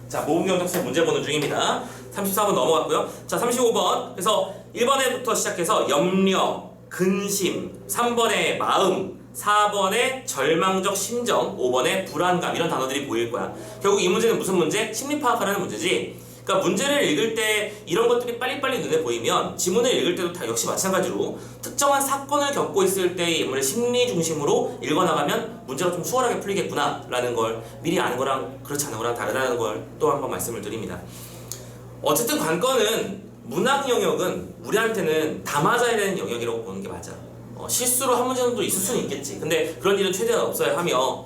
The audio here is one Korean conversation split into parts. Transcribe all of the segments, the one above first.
자, 모범경작생 문제 보는 중입니다. 34번 넘어갔고요. 자, 35번. 그래서 1번에부터 시작해서 염려, 근심, 3번에 마음, 4번에 절망적 심정, 5번에 불안감 이런 단어들이 보일 거야. 결국 이 문제는 무슨 문제? 심리 파악하라는 문제지. 그러니까 문제를 읽을 때 이런 것들이 빨리빨리 눈에 보이면 지문을 읽을 때도 다 역시 마찬가지로 특정한 사건을 겪고 있을 때의 인물의 심리 중심으로 읽어나가면 문제가 좀 수월하게 풀리겠구나 라는 걸 미리 아는 거랑 그렇지 않은 거랑 다르다는 걸 또 한 번 말씀을 드립니다. 어쨌든 관건은 문학 영역은 우리한테는 다 맞아야 되는 영역이라고 보는 게 맞아. 실수로 한 문제 정도 있을 수는 있겠지. 근데 그런 일은 최대한 없어야 하며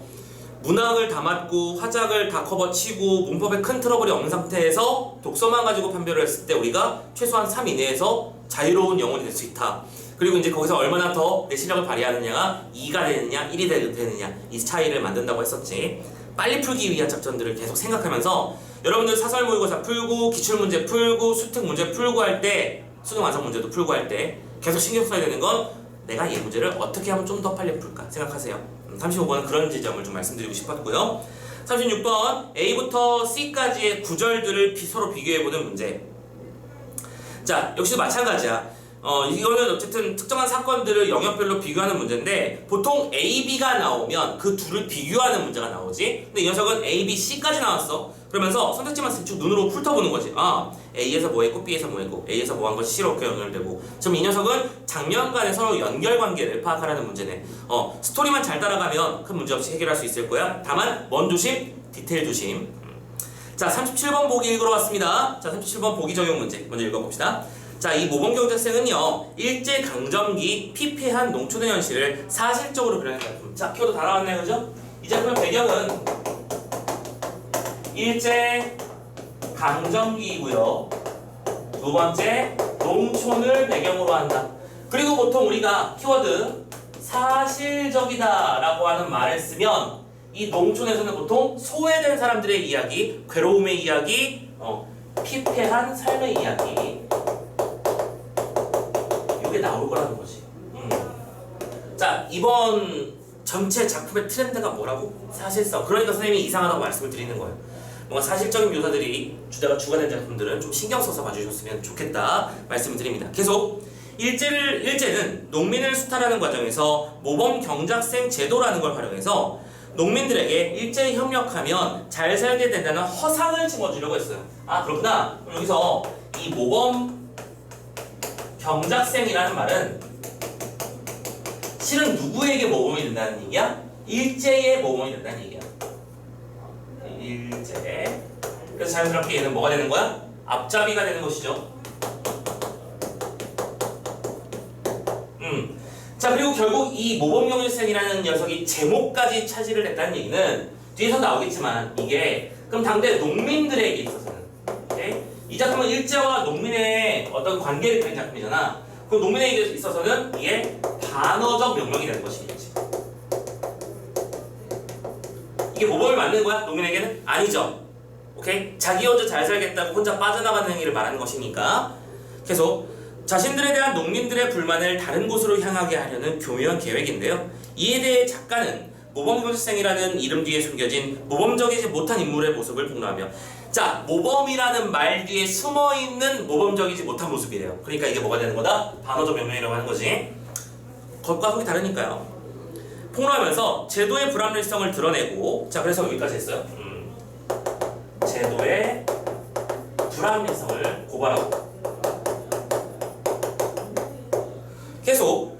문학을 다 맞고 화작을 다 커버치고 문법에 큰 트러블이 없는 상태에서 독서만 가지고 판별을 했을 때 우리가 최소한 3 이내에서 자유로운 영혼이 될 수 있다. 그리고 이제 거기서 얼마나 더 내 실력을 발휘하느냐가 2가 되느냐 1이 되느냐 이 차이를 만든다고 했었지. 빨리 풀기 위한 작전들을 계속 생각하면서 여러분들 사설 모의고사 풀고 기출문제 풀고 수특 문제 풀고 할 때 수능 완성 문제도 풀고 할 때 계속 신경 써야 되는 건 내가 이 문제를 어떻게 하면 좀 더 빨리 풀까 생각하세요. 35번은 그런 지점을 좀 말씀드리고 싶었고요. 36번 A부터 C까지의 구절들을 서로 비교해보는 문제. 자, 역시 마찬가지야. 이거는 어쨌든 특정한 사건들을 영역별로 비교하는 문제인데 보통 A, B가 나오면 그 둘을 비교하는 문제가 나오지. 근데 이 녀석은 A, B, C까지 나왔어. 그러면서 선택지만 쭉 눈으로 훑어보는 거지. 아, A에서 뭐 했고 B에서 뭐 했고 A에서 뭐 한 것이 C로 어떻게 연결되고. 지금 이 녀석은 장면 간의 서로 연결관계를 파악하라는 문제네. 스토리만 잘 따라가면 큰 문제 없이 해결할 수 있을 거야. 다만 먼 조심, 디테일 조심. 자, 37번 보기 읽으러 왔습니다. 자, 37번 보기 적용 문제 먼저 읽어봅시다. 자, 이 모범경제생은요 일제강점기 피폐한 농촌의 현실을 사실적으로 그려낸 작품. 자, 키워드 다 나왔네요, 그죠? 이 작품의 배경은 일제강점기이고요. 두 번째, 농촌을 배경으로 한다. 그리고 보통 우리가 키워드 사실적이다 라고 하는 말을 쓰면 이 농촌에서는 보통 소외된 사람들의 이야기, 괴로움의 이야기, 피폐한 삶의 이야기 이게 나올 거라는 거지. 자, 이번 전체 작품의 트렌드가 뭐라고? 사실성. 그러니까 선생님이 이상하다고 말씀을 드리는 거예요. 뭔가 사실적인 묘사들이 주가 된 작품들은 좀 신경 써서 봐주셨으면 좋겠다 말씀을 드립니다. 계속 일제는 농민을 수탈하는 과정에서 모범 경작생 제도라는 걸 활용해서 농민들에게 일제에 협력하면 잘 살게 된다는 허상을 심어주려고 했어요. 아, 그렇구나. 그럼 여기서 이 모범 경작생이라는 말은 실은 누구에게 모범이 된다는 얘기야? 일제의 모범이 된다는 얘기야. 일제. 그래서 자연스럽게 얘는 뭐가 되는 거야? 앞잡이가 되는 것이죠. 자, 그리고 결국 이 모범경제생이라는 녀석이 제목까지 차지를 했다는 얘기는 뒤에서 나오겠지만 이게 그럼 당대 농민들에게 있어서는 오케이? 이 작품은 일제와 농민의 어떤 관계를 그린 작품이잖아. 그럼 농민에게 있어서는 이게 반어적 명령이 되는 것이겠지. 이게 모범을 맞는 거야? 농민에게는? 아니죠. 오케이? 자기 혼자 잘 살겠다고 혼자 빠져나가는 행위를 말하는 것이니까 계속 자신들에 대한 농민들의 불만을 다른 곳으로 향하게 하려는 교묘한 계획인데요. 이에 대해 작가는 모범경제생이라는 이름 뒤에 숨겨진 모범적이지 못한 인물의 모습을 폭로하며 자, 모범이라는 말 뒤에 숨어있는 모범적이지 못한 모습이래요. 그러니까 이게 뭐가 되는 거다? 반어적 명령이라고 하는 거지. 겉과 속이 다르니까요. 폭로하면서 제도의 불합리성을 드러내고 자, 그래서 여기까지 했어요. 제도의 불합리성을 고발하고 계속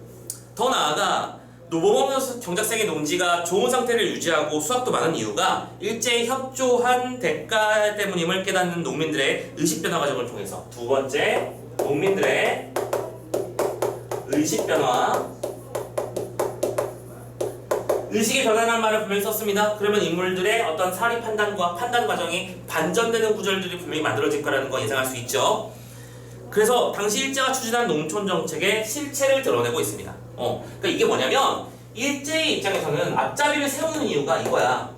더 나아가 모범 경작생의 농지가 좋은 상태를 유지하고 수확도 많은 이유가 일제에 협조한 대가 때문임을 깨닫는 농민들의 의식 변화 과정을 통해서. 두 번째, 농민들의 의식 변화. 의식이 변화라는 말을 분명히 썼습니다. 그러면 인물들의 어떤 사리 판단과 판단 과정이 반전되는 구절들이 분명히 만들어질 거라는 거 예상할 수 있죠. 그래서 당시 일제가 추진한 농촌 정책의 실체를 드러내고 있습니다. 그러니까 이게 뭐냐면 일제의 입장에서는 앞잡이를 세우는 이유가 이거야.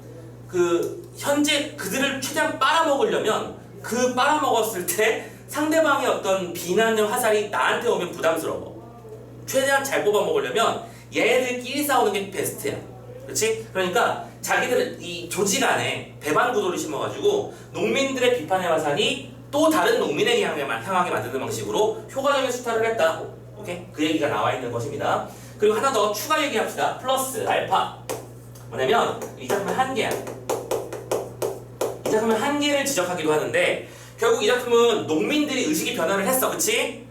현재 그들을 최대한 빨아먹으려면 그 빨아먹었을 때 상대방의 어떤 비난의 화살이 나한테 오면 부담스러워. 최대한 잘 뽑아먹으려면 얘네들끼리 싸우는 게 베스트야. 그렇지? 그러니까 자기들 이 조직 안에 배반 구도를 심어가지고 농민들의 비판의 화살이 또 다른 농민에게 향하게 만드는 방식으로 효과적인 수탈을 했다. 오케이? 그 얘기가 나와 있는 것입니다. 그리고 하나 더 추가 얘기합시다. 플러스 알파. 뭐냐면 이 작품의 한계야. 이 작품의 한계를 지적하기도 하는데 결국 이 작품은 농민들이 의식이 변화를 했어. 그치?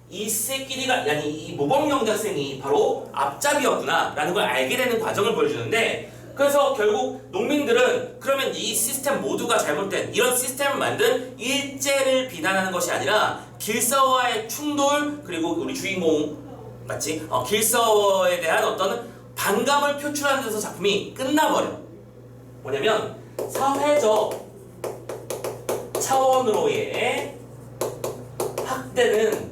이 새끼리가 아니 이 모범경제 학생이 바로 앞잡이였구나 라는 걸 알게 되는 과정을 보여주는데 그래서 결국 농민들은 그러면 이 시스템 모두가 잘못된 이런 시스템을 만든 일제를 비난하는 것이 아니라 길서와의 충돌 그리고 우리 주인공 맞지? 길서에 대한 어떤 반감을 표출하는 데서 작품이 끝나버려. 뭐냐면 사회적 차원으로의 학대는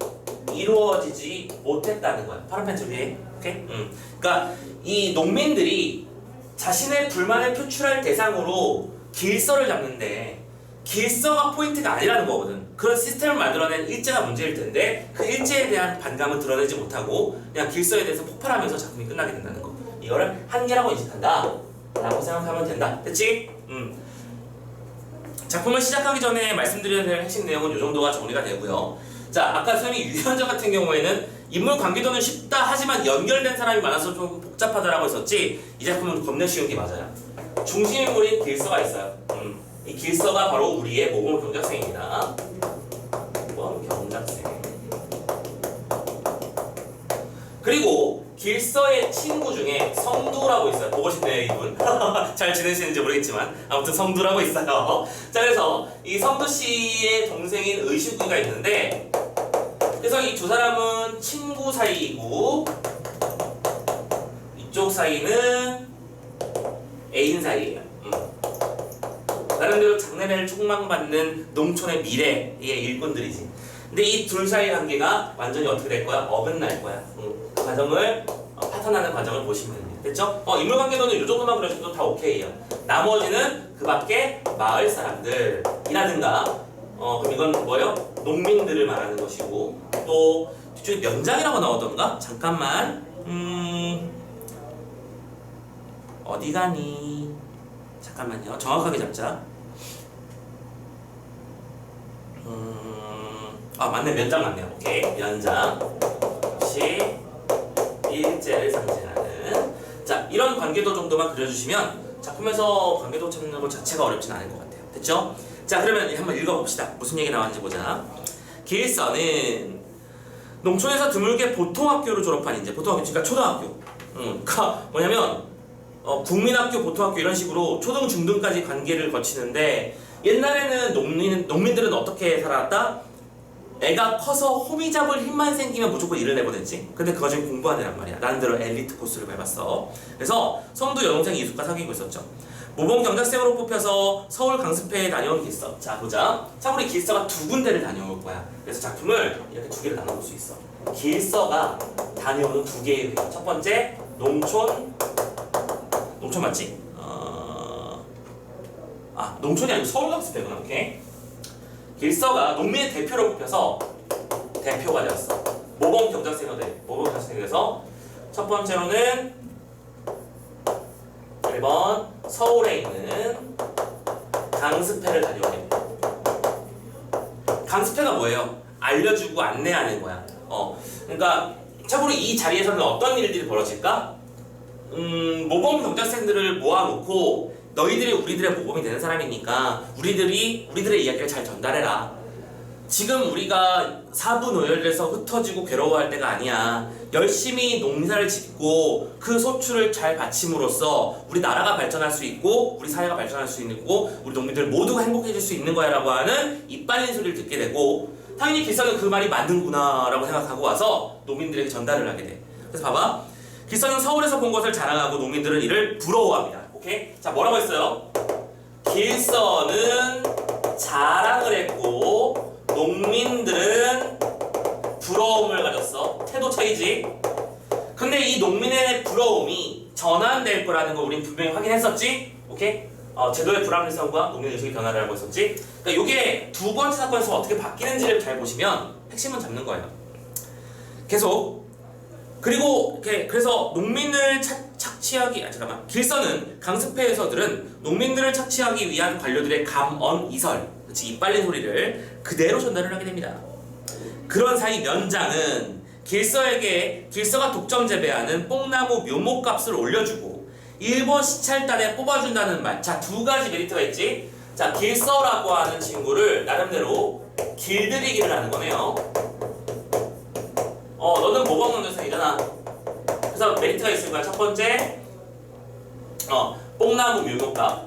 이루어지지 못했다는 거야. 파란 펜슬 위에. 오케이? 그러니까 이 농민들이 자신의 불만을 표출할 대상으로 길서를 잡는데 길서가 포인트가 아니라는 거거든. 그런 시스템을 만들어낸 일제가 문제일 텐데 그 일제에 대한 반감을 드러내지 못하고 그냥 길서에 대해서 폭발하면서 작품이 끝나게 된다는 거. 이거를 한계라고 인식한다 라고 생각하면 된다. 됐지? 작품을 시작하기 전에 말씀드려야 될 핵심 내용은 이 정도가 정리가 되고요. 자, 아까 선생님이 유현자 같은 경우에는 인물 관계도는 쉽다 하지만 연결된 사람이 많아서 좀 복잡하다라고 했었지. 이 작품은 겁내 쉬운 게 맞아요. 중심 인물인 길서가 있어요. 이 길서가 바로 우리의 모범 경작생입니다. 모범 경작생. 그리고 길서의 친구 중에 성두라고 있어요. 보고 싶네요, 이분. 잘 지내시는지 모르겠지만 아무튼 성두라고 있어요. 자, 그래서 이 성두 씨의 동생인 의식이가 있는데 그래서 이 두 사람은 친구 사이이고 이쪽 사이는 애인 사이예요. 나름대로 장래를 촉망받는 농촌의 미래의 일꾼들이지. 근데 이 둘 사이의 관계가 완전히 어떻게 될 거야? 어긋날 거야. 그 과정을 파탄나는 과정을 보시면 됩니다. 됐죠? 인물 관계도는 이 정도만 그려주셔도 다 오케이예요. 나머지는 그 밖에 마을 사람들이라든가 그럼 이건 뭐예요? 농민들을 말하는 것이고 또 뒤쪽에 면장이라고 나오던가? 잠깐만 어디 가니? 잠깐만요. 정확하게 잡자. 맞네. 면장 맞네요. 오케이. 면장. 역시 일제를 상징하는. 자, 이런 관계도 정도만 그려주시면 작품에서 관계도 찾는 것 자체가 어렵진 않을 것 같아요. 됐죠? 자, 그러면 한번 읽어봅시다. 무슨 얘기 나왔는지 보자. 길서는 농촌에서 드물게 보통학교를 졸업한 이제 보통학교, 그러니까 초등학교. 그러니까 뭐냐면 국민학교, 보통학교 이런 식으로 초등, 중등까지 관계를 거치는데 옛날에는 농민들은 어떻게 살았다? 애가 커서 호미 잡을 힘만 생기면 무조건 일을 내보냈지. 근데 그거 지금 공부해야 되란 말이야. 나름대로 엘리트 코스를 밟았어. 그래서 성두 여동생 이숙과 사귀고 있었죠. 모범 경작생으로 뽑혀서 서울 강습회에 다녀온 길서. 자, 보자. 참고로 길서가 두 군데를 다녀올 거야. 그래서 작품을 이렇게 두 개를 나눠볼 수 있어. 길서가 다녀오는 두 개의 회사. 첫 번째, 농촌 맞지? 농촌이 아니고 서울 강습회구나. 오케이. 길서가 농민의 대표로 뽑혀서 대표가 되었어. 모범 경작생으로 돼. 모범 경작생이 돼서 첫 번째로는 1번 서울에 있는 강습회를 다녀오게. 강습회가 뭐예요? 알려주고 안내하는 거야. 그러니까 참고로 이 자리에서는 어떤 일들이 벌어질까? 모범 경작생들을 모아놓고 너희들이 우리들의 모범이 되는 사람이니까 우리들의 이야기를 잘 전달해라. 지금 우리가 사분오열돼서 흩어지고 괴로워할 때가 아니야. 열심히 농사를 짓고 그 소출을 잘 바침으로써 우리 나라가 발전할 수 있고 우리 사회가 발전할 수 있고 우리 농민들 모두가 행복해질 수 있는 거야 라고 하는 이빨린 소리를 듣게 되고 당연히 길서는 그 말이 맞는구나 라고 생각하고 와서 농민들에게 전달을 하게 돼. 그래서 봐봐. 길서는 서울에서 본 것을 자랑하고 농민들은 이를 부러워합니다. 오케이? 자, 뭐라고 했어요? 길서는 자랑을 했고 농민들은 부러움을 가졌어. 태도 차이지? 근데 이 농민의 부러움이 전환될 거라는 거 우린 분명히 확인했었지? 오케이? 제도의 불합리성과 농민 의식의 변화를 알고 있었지? 그러니까 이게 두 번째 사건에서 어떻게 바뀌는지를 잘 보시면 핵심은 잡는 거예요. 계속. 그리고 그래서 농민을 길서는 강습회에서들은 농민들을 착취하기 위한 관료들의 감언이설, 그치, 입 빨린 소리를 그대로 전달을 하게 됩니다. 그런 사이 면장은 길서가 독점 재배하는 뽕나무 묘목값을 올려주고 일본 시찰단에 뽑아준다는 말. 자, 두 가지 메리트가 있지. 자, 길서라고 하는 친구를 나름대로 길들이기를 하는 거네요. 너는 모범 논술이잖아. 그래서 메리트가 있을 거야. 첫 번째, 뽕나무 묘목값.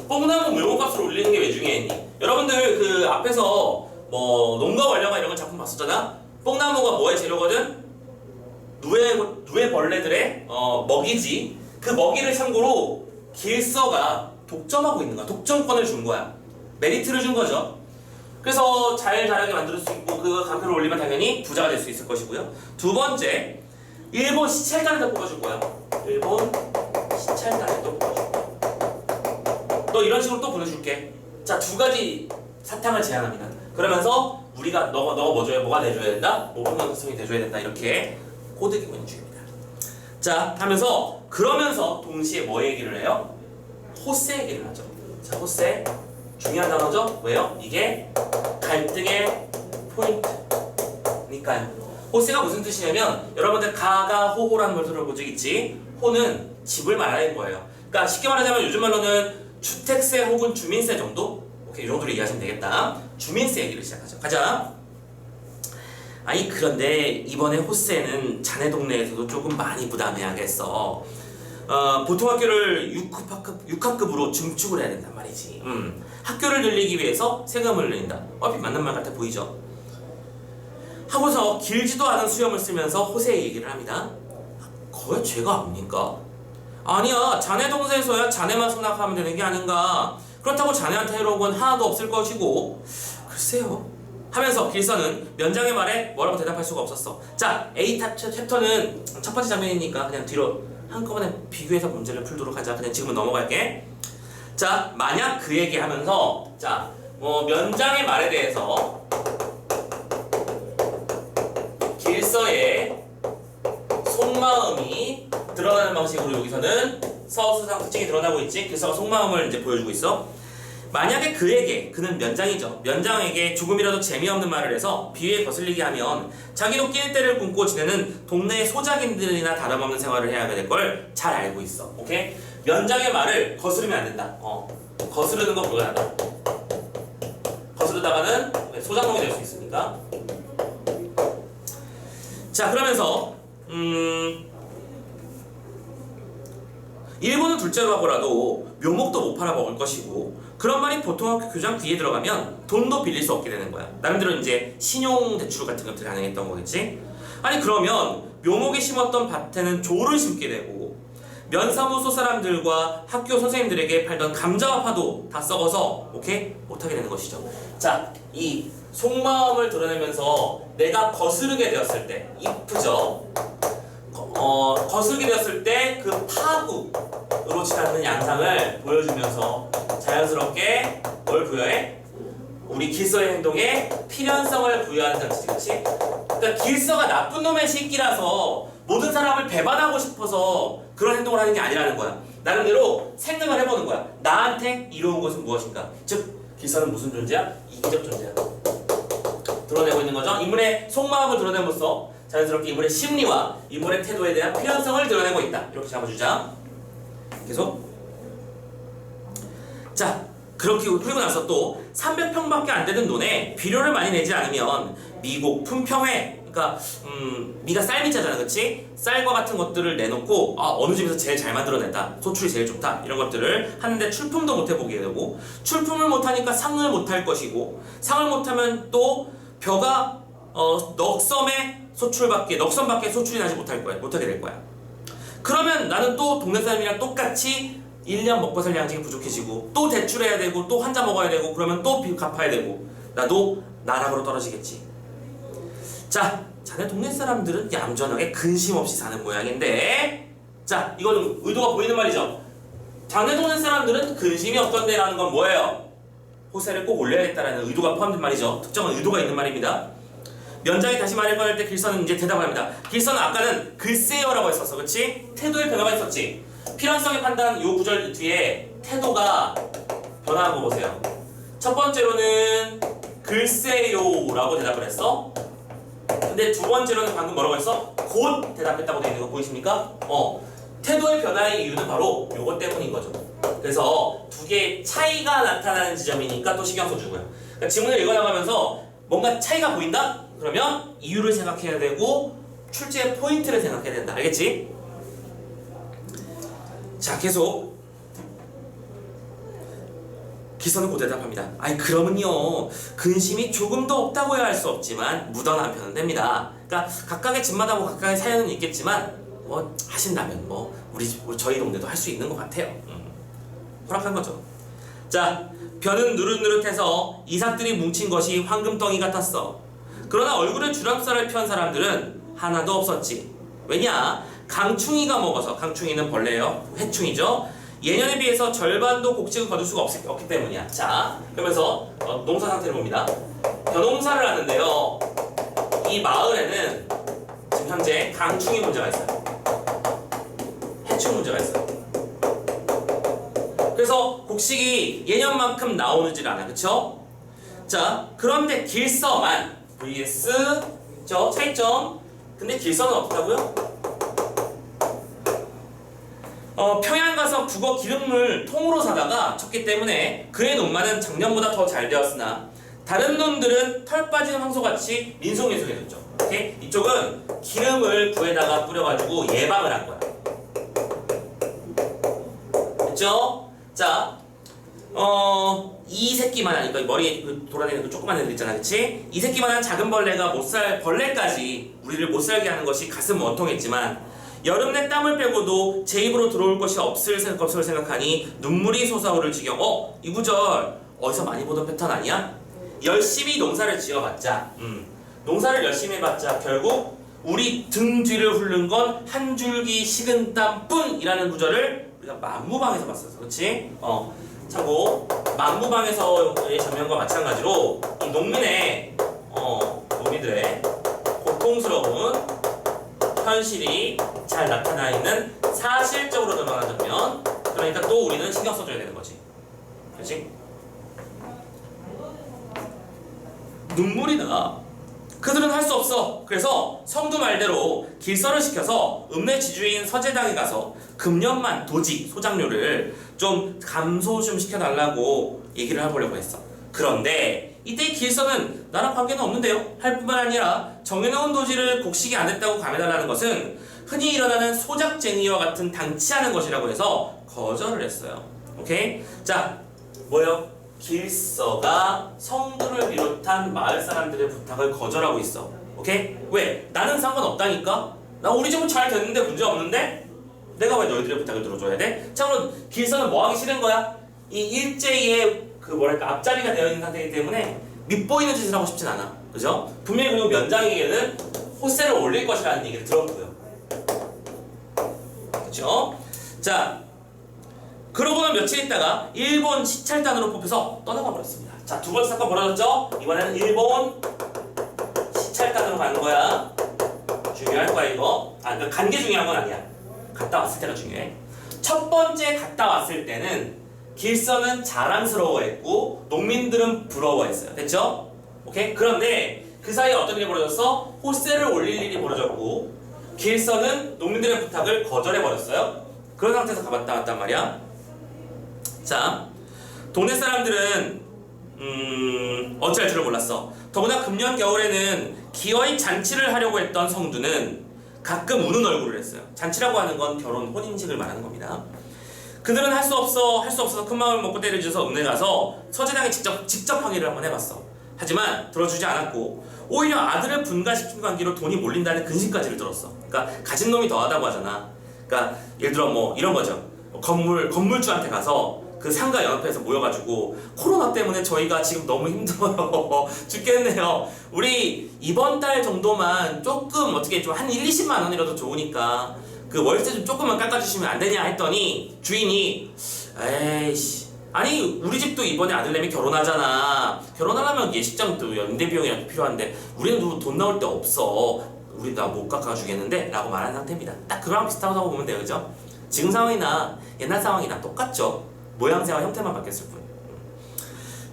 뽕나무 묘목값을 올리는 게 왜 중요했니? 여러분들 그 앞에서 뭐 농가 원령아 이런 거 작품 봤었잖아. 뽕나무가 뭐의 재료거든? 누에 벌레들의 먹이지. 그 먹이를 참고로 길서가 독점하고 있는 거야. 독점권을 준 거야. 메리트를 준 거죠. 그래서 잘 자라게 만들 수 있고 그 강표를 올리면 당연히 부자가 될 수 있을 것이고요. 두 번째, 일본 시찰단에도 뽑아줄 거야. 일본 시찰단에도 뽑아줄 거야. 너 이런 식으로 또 보내줄게. 자, 두 가지 사탕을 제안합니다. 그러면서 우리가 너가 뭐 줘야, 뭐가 내줘야 된다? 모범 가능성이 돼줘야 된다. 이렇게 꼬드기고 있는 중입니다. 자, 그러면서 동시에 뭐 얘기를 해요? 호세 얘기를 하죠. 자, 호세 중요한 단어죠? 왜요? 이게 갈등의 포인트니까요. 호세가 무슨 뜻이냐면 여러분들 가가호호라는 걸 들어본 적 있지? 호는 집을 말하는 거예요. 그러니까 쉽게 말하자면 요즘 말로는 주택세 혹은 주민세 정도? 오케이, 이 정도로 이해하시면 되겠다. 주민세 얘기를 시작하죠. 가자. 아니 그런데 이번에 호세는 자네 동네에서도 조금 많이 부담해야겠어. 보통 학교를 6학급으로 증축을 해야 된단 말이지. 학교를 늘리기 위해서 세금을 늘린다. 얼핏 맞는 말 같아 보이죠? 하고서 길지도 않은 수염을 쓰면서 호세 얘기를 합니다. 그게 죄가 아닙니까? 아니야, 자네 동네에서야 자네만 승낙하면 되는 게 아닌가. 그렇다고 자네한테 해로운 건 하나도 없을 것이고. 글쎄요. 하면서 길서는 면장의 말에 뭐라고 대답할 수가 없었어. 자, A 챕터는 첫 번째 장면이니까 그냥 뒤로 한꺼번에 비교해서 문제를 풀도록 하자. 그냥 지금은 넘어갈게. 자, 만약 그 얘기하면서 자, 면장의 말에 대해서 길서의 속마음이 드러나는 방식으로 여기서는 서수상 특징이 드러나고 있지. 길서가 속마음을 이제 보여주고 있어. 만약에 그는 면장이죠. 면장에게 조금이라도 재미없는 말을 해서 비위에 거슬리게 하면 자기도 끼는 때를 굶고 지내는 동네의 소작인들이나 다름없는 생활을 해야 될 걸 잘 알고 있어. 오케이? 면장의 말을 거스르면 안 된다. 거스르는 건 불가능하다. 거스르다가는 소작농이 될 수 있으니까. 자, 그러면서 일본은 둘째로 하고라도 묘목도 못 팔아먹을 것이고 그런 말이 보통 학교 교장 귀에 들어가면 돈도 빌릴 수 없게 되는 거야. 나름대로 이제 신용 대출 같은 것들이 가능했던 거겠지. 아니 그러면 묘목에 심었던 밭에는 조를 심게 되고 면사무소 사람들과 학교 선생님들에게 팔던 감자와 파도 다 썩어서 오케이? 못하게 되는 것이죠. 자, 이 속마음을 드러내면서 내가 거스르게 되었을 때 이쁘죠? 거스르게 되었을 때 그 파국으로 치닫는 양상을 보여주면서 자연스럽게 뭘 부여해? 우리 길서의 행동에 필연성을 부여하는 장치지, 그치? 그러니까 길서가 나쁜 놈의 새끼라서 모든 사람을 배반하고 싶어서 그런 행동을 하는 게 아니라는 거야. 나름대로 생각을 해보는 거야. 나한테 이로운 것은 무엇인가? 즉, 길서는 무슨 존재야? 이기적 존재야. 드러내고 있는 거죠. 인물의 속마음을 드러내면서 자연스럽게 인물의 심리와 인물의 태도에 대한 필연성을 드러내고 있다. 이렇게 잡아주자. 계속. 자, 그렇게 그리고 나서 또 300평밖에 안 되는 논에 비료를 많이 내지 않으면 미곡, 품평회, 그러니까 미가 쌀미자잖아, 그렇지? 쌀과 같은 것들을 내놓고 어느 집에서 제일 잘 만들어냈다, 소출이 제일 좋다 이런 것들을 하는데 출품도 못 해보게 되고 출품을 못하니까 상을 못할 것이고 상을 못하면 또 벼가 넉선밖에 소출이 나지 못하게 될 거야. 그러면 나는 또 동네 사람이랑 똑같이 1년 먹고 살 양식이 부족해지고 또 대출해야 되고 또 환자 먹어야 되고 그러면 또 빚 갚아야 되고 나도 나락으로 떨어지겠지. 자, 자네 동네 사람들은 얌전하게 근심 없이 사는 모양인데 자, 이거는 의도가 보이는 말이죠. 자네 동네 사람들은 근심이 없던데라는 건 뭐예요? 호세를 꼭 올려야겠다라는 의도가 포함된 말이죠. 특정한 의도가 있는 말입니다. 면장이 다시 말을 꺼낼 때 길선은 이제 대답을 합니다. 길선은 아까는 글쎄요라고 했었어, 그렇지? 태도의 변화가 있었지. 필연성의 판단 요 구절 뒤에 태도가 변화한 거 보세요. 첫 번째로는 글쎄요라고 대답을 했어. 근데 두 번째로는 방금 뭐라고 했어? 곧 대답했다고 되어 있는 거 보이십니까? 태도의 변화의 이유는 바로 요것 때문인 거죠. 그래서 두 개의 차이가 나타나는 지점이니까 또 신경 써주고요. 그러니까 지문을 읽어나가면서 뭔가 차이가 보인다? 그러면 이유를 생각해야 되고 출제의 포인트를 생각해야 된다. 알겠지? 자, 계속 기선은 곧 대답합니다. 아니 그러면요 근심이 조금도 없다고야 할 수 없지만 묻어나면 편은 됩니다. 그러니까 각각의 집마다 뭐 각각의 사연은 있겠지만 뭐 하신다면 뭐 저희 동네도 할 수 있는 것 같아요. 허락한 거죠. 자, 변은 누릇누릇해서 이삭들이 뭉친 것이 황금덩이 같았어. 그러나 얼굴에 주름살을 편 사람들은 하나도 없었지. 왜냐? 강충이가 먹어서, 강충이는 벌레예요. 해충이죠. 예년에 비해서 절반도 곡식을 거둘 수가 없기 때문이야. 자, 그러면서 농사 상태를 봅니다. 벼농사를 하는데요. 이 마을에는 지금 현재 강충이 문제가 있어요. 해충 문제가 있어요. 그래서 곡식이 예년만큼 나오질 않아, 그쵸? 자, 그런데 길서만 vs 저 차이점. 근데 길서는 없다고요? 평양 가서 북어 기름을 통으로 사다가 쳤기 때문에 그의 농마는 작년보다 더 잘 되었으나 다른 놈들은 털 빠진 황소같이 민송민송해졌죠. 오케이? 이쪽은 기름을 구에다가 뿌려가지고 예방을 한 거야. 됐죠? 자, 이 새끼만한, 그러니까 머리에 돌아다니는 그 조그만 애들 있잖아, 그치? 이 새끼만한 작은 벌레가 벌레까지 우리를 못 살게 하는 것이 가슴 원통했지만 여름 내 땀을 빼고도 제 입으로 들어올 것이 없을 것을 생각하니 눈물이 솟아오를 지경. 이 구절 어디서 많이 보던 패턴 아니야? 열심히 농사를 지어봤자, 농사를 열심히 해봤자 결국 우리 등 뒤를 훑는 건 한 줄기 식은 땀뿐이라는 구절을 우리가 만무방에서 봤었어, 그렇지? 참고 만무방에서의 장면과 마찬가지로 이 농민들의 고통스러운 현실이 잘 나타나 있는 사실적으로 드러나는 장면. 그러니까 또 우리는 신경 써줘야 되는 거지, 그렇지? 눈물이 나. 그들은 할 수 없어. 그래서 성두 말대로 길서를 시켜서 읍내 지주인 서재당에 가서 금년만 도지 소장료를 좀 감소 좀 시켜달라고 얘기를 해보려고 했어. 그런데 이때 길서는 나랑 관계는 없는데요 할 뿐만 아니라 정해놓은 도지를 곡식이 안 됐다고 감해달라는 것은 흔히 일어나는 소작쟁이와 같은 당치 않은 것이라고 해서 거절을 했어요. 오케이? 자, 뭐요? 길서가 성두를 비롯한 마을 사람들의 부탁을 거절하고 있어. 오케이? 왜? 나는 상관없다니까? 나 우리 집은 잘 됐는데 문제 없는데? 내가 왜 너희들의 부탁을 들어줘야 돼? 자, 그럼 길서는 뭐 하기 싫은 거야? 이 일제의 앞자리가 되어 있는 상태이기 때문에 밉보이는 짓을 하고 싶진 않아. 그죠? 분명히 그리고 면장에게는 호세를 올릴 것이라는 얘기를 들었고요. 그죠? 자, 그러고는 며칠 있다가 일본 시찰단으로 뽑혀서 떠나가 버렸습니다. 자, 두 번째 사건 벌어졌죠? 이번에는 일본 시찰단으로 가는 거야. 중요할 거야 이거. 그러니까 간 게 중요한 건 아니야. 갔다 왔을 때가 중요해. 첫 번째 갔다 왔을 때는 길서는 자랑스러워했고 농민들은 부러워했어요. 됐죠? 오케이? 그런데 그 사이에 어떤 일이 벌어졌어? 호세를 올릴 일이 벌어졌고 길서는 농민들의 부탁을 거절해버렸어요. 그런 상태에서 가봤다 왔단 말이야. 자, 동네 사람들은 어찌할 줄을 몰랐어. 더구나 금년 겨울에는 기어이 잔치를 하려고 했던 성두는 가끔 우는 얼굴을 했어요. 잔치라고 하는 건 결혼, 혼인식을 말하는 겁니다. 그들은 할 수 없어서 큰 마음을 먹고 때려줘서 읍내 가서 서재당에 직접 항의를 한번 해봤어. 하지만 들어주지 않았고 오히려 아들을 분가시킨 관계로 돈이 몰린다는 근심까지를 들었어. 그러니까 가진 놈이 더하다고 하잖아. 그러니까 예를 들어 뭐 이런 거죠. 건물주한테 가서 그 상가 연합회에서 모여가지고 코로나 때문에 저희가 지금 너무 힘들어요. 죽겠네요. 우리 이번 달 정도만 조금 어떻게 좀 한 1-20만 원이라도 좋으니까 그 월세 좀 조금만 깎아주시면 안 되냐 했더니 주인이 에이씨 아니 우리 집도 이번에 아들내미 결혼하잖아. 결혼하려면 예식장도 연대 비용이 필요한데 우리는 돈 나올 데 없어. 우리 나 못 깎아주겠는데? 라고 말하는 상태입니다. 딱 그거랑 비슷하다고 보면 돼요. 그죠? 지금 상황이나 옛날 상황이나 똑같죠. 모양새와 형태만 바뀌었을 뿐.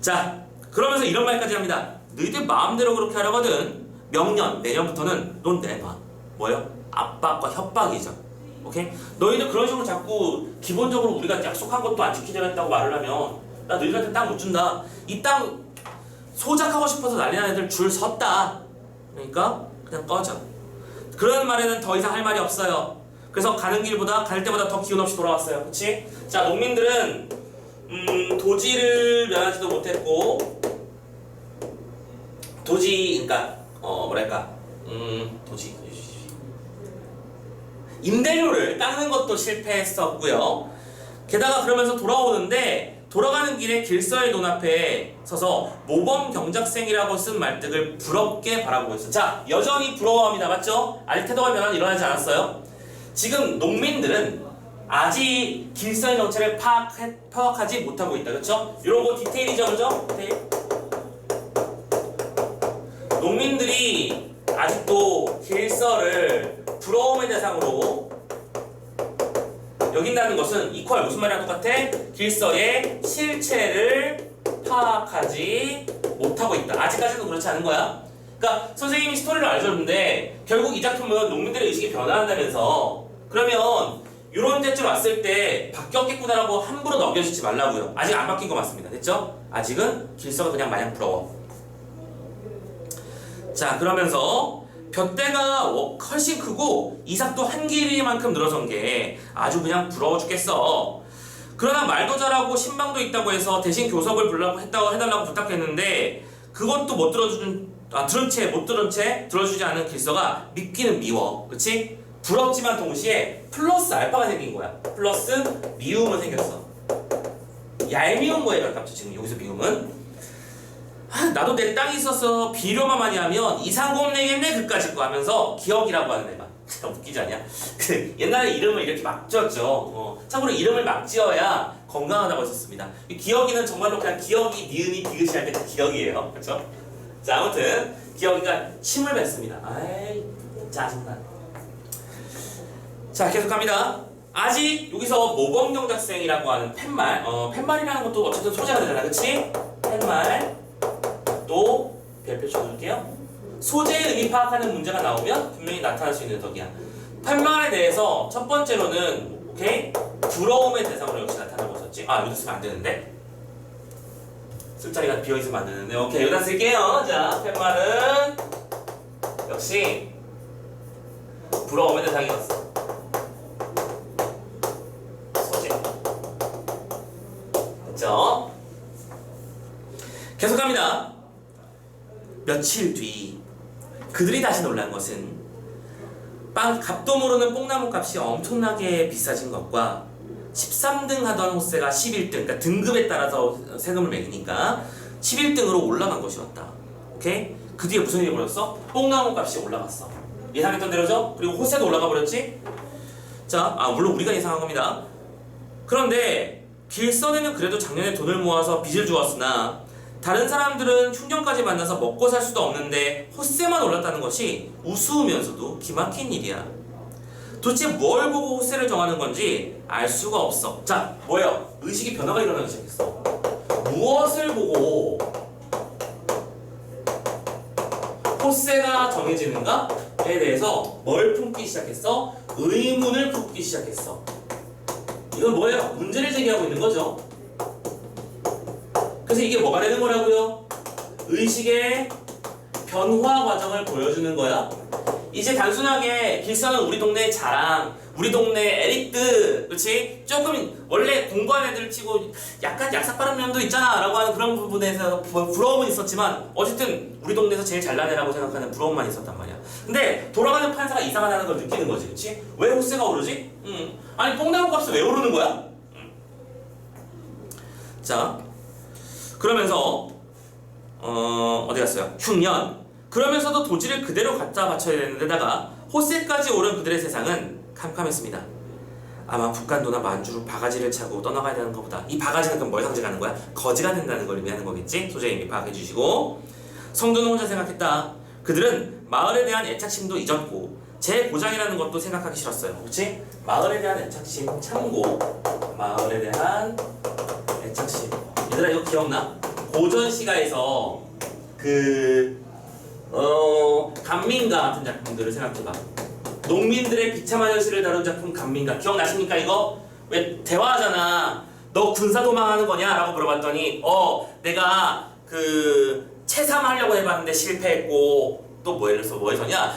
자, 그러면서 이런 말까지 합니다. 너희들 마음대로 그렇게 하려거든. 명년, 내년부터는 넌 내놔. 뭐예요? 압박과 협박이죠. 오케이? 너희들 그런 식으로 자꾸 기본적으로 우리가 약속한 것도 안 지키려고 말을 하면 나 너희들한테 땅 못 준다. 이 땅 소작하고 싶어서 난리 난 애들 줄 섰다. 그러니까 그냥 꺼져. 그런 말에는 더 이상 할 말이 없어요. 그래서 가는 길보다 갈 때보다 더 기운 없이 돌아왔어요. 그치? 자, 농민들은 도지를 면하지도 못했고 그러니까 임대료를 깎는 것도 실패했었고요. 게다가 그러면서 돌아오는데 돌아가는 길에 길서의 눈앞에 서서 모범 경작생이라고 쓴 말뜻을 부럽게 바라보고 있어요. 자, 여전히 부러워합니다. 맞죠? 아직 태도가 변화는 일어나지 않았어요. 지금 농민들은 아직 길서의 정체를 파악하지 못하고 있다. 그렇죠? 이런 거 디테일이죠, 그죠? 디테일. 농민들이 아직도 길서를 부러움의 대상으로 여긴다는 것은 이퀄 무슨 말이랑 똑같아? 길서의 실체를 파악하지 못하고 있다. 아직까지는 그렇지 않은 거야. 그러니까 선생님이 스토리를 알려줬는데 결국 이 작품은 농민들의 의식이 변화한다면서 그러면 이런 데쯤 왔을 때 바뀌었겠구나라고 함부로 넘겨주지 말라고요. 아직 안 바뀐 거 맞습니다. 됐죠? 아직은 길서가 그냥 마냥 부러워. 자, 그러면서 볏대가 훨씬 크고 이삭도 한 길이만큼 늘어선 게 아주 그냥 부러워 죽겠어. 그러나 말도 잘하고 신방도 있다고 해서 대신 교섭을 해달라고 부탁했는데 그것도 못 들어주는 못 들은 채 들어주지 않은 길서가 밉기는 미워. 그치? 부럽지만 동시에 플러스 알파가 생긴 거야. 플러스 미움은 생겼어. 얄미운 거에 가깝죠. 지금 여기서 미움은. 나도 내 땅이 있어서 비료만 많이 하면 이상공 내겠네 그까짓 거 하면서 기억이라고 하는 애가 진짜 웃기지 않냐? 옛날에 이름을 이렇게 막 지었죠. 참고로 이름을 막 지어야 건강하다고 했었습니다. 기억이는 정말로 그냥 기억이 니은이 디귿이 할 때 그 기억이에요. 그렇죠? 자, 아무튼 기억이가 침을 뱉습니다. 아이 짜증나. 자, 계속합니다. 아직 여기서 모범경작생이라고 하는 팻말, 팻말이라는 것도 어쨌든 소재가 되잖아, 그치? 팻말 또 별표 쳐줄게요. 소재의 의미 파악하는 문제가 나오면 분명히 나타날 수 있는 덕이야. 팻말에 대해서 첫 번째로는 오케이? 부러움의 대상으로 역시 나타나고 있었지. 여기다 쓰면 안 되는데 쓸 자리가 비어있으면 안 되는데 오케이, 여기다 쓸게요. 자, 팻말은 역시 부러움의 대상이었어. 소재 됐죠? 계속합니다. 며칠 뒤 그들이 다시 놀란 것은 값도 모르는 뽕나무 값이 엄청나게 비싸진 것과 13등 하던 호세가 11등, 그러니까 등급에 따라서 세금을 매기니까 11등으로 올라간 것이었다. 오케이? 그 뒤에 무슨 일이 벌어졌어? 뽕나무 값이 올라갔어. 예상했던 대로죠? 그리고 호세도 올라가 버렸지? 자, 물론 우리가 예상한 겁니다. 그런데 길선에는 그래도 작년에 돈을 모아서 빚을 주었으나 다른 사람들은 흉년까지 만나서 먹고 살 수도 없는데 호세만 올랐다는 것이 우스우면서도 기막힌 일이야. 도대체 뭘 보고 호세를 정하는 건지 알 수가 없어. 자, 뭐예요? 의식의 변화가 일어나기 시작했어. 무엇을 보고 호세가 정해지는가에 대해서 뭘 품기 시작했어? 의문을 품기 시작했어. 이건 뭐예요? 문제를 제기하고 있는 거죠. 그래서 이게 뭐가 되는 거라고요? 의식의 변화 과정을 보여주는 거야. 이제 단순하게 길서는 우리 동네의 자랑, 우리 동네 엘리트, 그렇지? 조금 원래 공부한 애들 치고 약간 약삭빠른 면도 있잖아 라고 하는 그런 부분에서 부러움은 있었지만 어쨌든 우리 동네에서 제일 잘난 애라고 생각하는 부러움만 있었단 말이야. 근데 돌아가는 판사가 이상하다는 걸 느끼는 거지, 그렇지? 왜 호세가 오르지? 아니 뽕나무 값이 왜 오르는 거야? 자, 그러면서 어디 갔어요? 흉년. 그러면서도 도지를 그대로 갖다 바쳐야 되는 데다가 호세까지 오른 그들의 세상은 캄캄했습니다. 아마 북간도나 만주로 바가지를 차고 떠나가야 되는 것보다 이 바가지는 그럼 뭘 상징하는 거야? 거지가 된다는 걸 의미하는 거겠지? 소재의 의미 파악해 주시고 성도는 혼자 생각했다. 그들은 마을에 대한 애착심도 잊었고 제 고장이라는 것도 생각하기 싫었어요. 그렇지? 마을에 대한 애착심 참고 마을에 대한 애착심 얘들아 이거 기억나? 고전 시가에서 간민가 같은 작품들을 생각해봐. 농민들의 비참한 현실을 다룬 작품 간민가 기억나십니까 이거? 왜 대화하잖아. 너 군사 도망하는 거냐? 라고 물어봤더니 내가 채삼 하려고 해봤는데 실패했고 또 뭐 해서냐?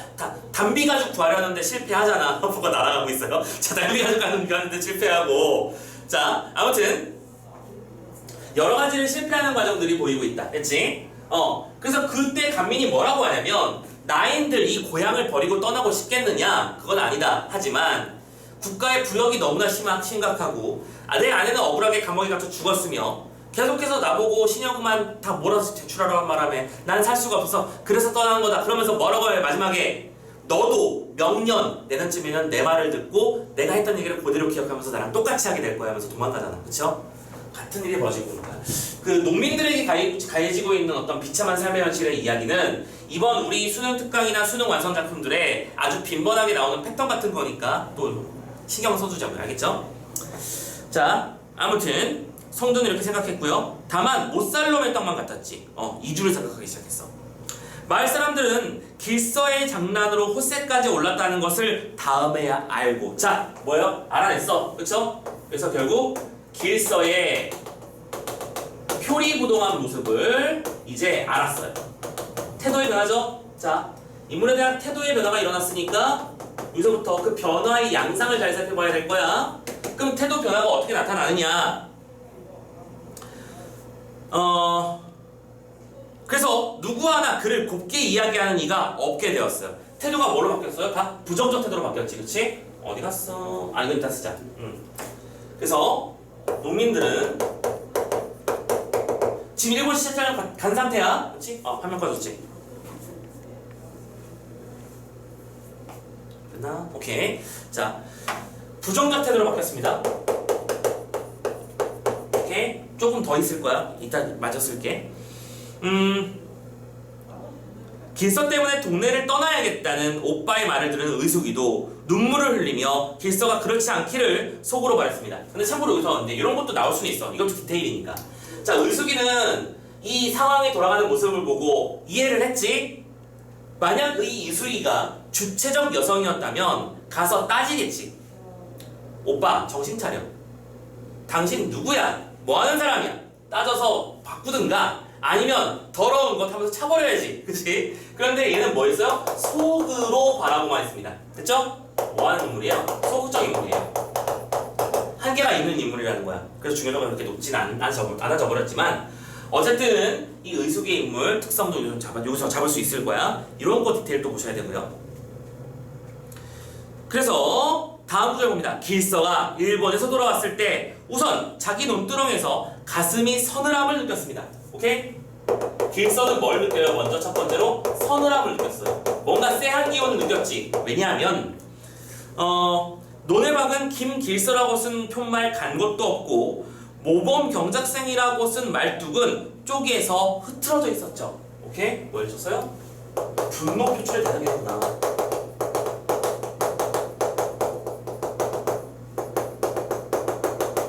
담비 가죽 구하려는데 실패하잖아. 뭐가 날아가고 있어요. 자, 담비 가죽 구하는데 실패하고 자, 아무튼 여러 가지를 실패하는 과정들이 보이고 있다. 됐지? 그래서 그때 간민이 뭐라고 하냐면 나인들 이 고향을 버리고 떠나고 싶겠느냐? 그건 아니다. 하지만 국가의 부역이 너무나 심각하고 내 아내는 억울하게 감옥에 갇혀 죽었으며 계속해서 나보고 신여금만 다 몰아서 제출하라고 말하며 난 살 수가 없어서 그래서 떠난 거다. 그러면서 뭐라고 해 마지막에 너도 명년 내년쯤이면 내 말을 듣고 내가 했던 얘기를 그대로 기억하면서 나랑 똑같이 하게 될 거야 하면서 도망가잖아. 그쵸? 같은 일이 벌어지고 있는 거야. 그 농민들에게 가해지고 있는 어떤 비참한 삶의 현실의 이야기는 이번 우리 수능 특강이나 수능 완성 작품들에 아주 빈번하게 나오는 패턴 같은 거니까 또 신경 써주자고요. 알겠죠? 자, 아무튼 성도는 이렇게 생각했고요. 다만 못살 놈의 떡만 같았지. 이주를 생각하기 시작했어. 마을 사람들은 길서의 장난으로 호세까지 올랐다는 것을 다음에야 알고 자, 뭐예요? 알아냈어. 그쵸? 그래서 결국 길서의 표리부동한 모습을 이제 알았어요. 태도의 변화죠? 자, 인물에 대한 태도의 변화가 일어났으니까 여기서부터 그 변화의 양상을 잘 살펴봐야 될 거야. 그럼 태도 변화가 어떻게 나타나느냐? 그래서 누구 하나 그를 곱게 이야기하는 이가 없게 되었어요. 태도가 뭐로 바뀌었어요? 다 부정적 태도로 바뀌었지, 그치? 어디 갔어? 이거 이따 쓰자. 그래서 농민들은 지금 일본 시장을 간 상태야, 그치? 화면 꺼졌지? 됐나? 오케이. 자, 부정적 태도로 바뀌었습니다. 오케이? 조금 더 있을 거야. 이따 마저 쓸게. 길서 때문에 동네를 떠나야겠다는 오빠의 말을 들은 의숙이도 눈물을 흘리며 길서가 그렇지 않기를 속으로 바랬습니다. 근데 참고로 여기서 근데 이런 것도 나올 수는 있어. 이것도 디테일이니까. 자, 의숙이는 이 상황이 돌아가는 모습을 보고 이해를 했지. 만약 이 이수이가 주체적 여성이었다면 가서 따지겠지. 오빠 정신 차려. 당신 누구야? 뭐하는 사람이야? 따져서 바꾸든가 아니면 더러운 것 하면서 차버려야지. 그치? 그런데 얘는 뭐 했어요? 속으로 바라보만 했습니다. 됐죠? 뭐하는 인물이야? 소극적 인물이에요. 한계가 있는 인물이라는 거야. 그래서 중요도가 그렇게 높진 않아져 버렸지만 어쨌든 이 의숙의 인물 특성도 여기서 잡을 수 있을 거야. 이런 거 디테일도 보셔야 되고요. 그래서 다음 구절 봅니다. 길서가 일본에서 돌아왔을 때 우선 자기 눈두렁에서 가슴이 서늘함을 느꼈습니다. 오케이? 길서는 뭘 느껴요? 먼저 첫 번째로 서늘함을 느꼈어요. 뭔가 쎄한 기운을 느꼈지. 왜냐하면 노네방은 김길서라고 쓴 표말 간 것도 없고 모범 경작생이라고 쓴 말뚝은 쪼개서 흐트러져 있었죠. 오케이? 뭘 줬어요? 분노 표출을 다르게 했구나.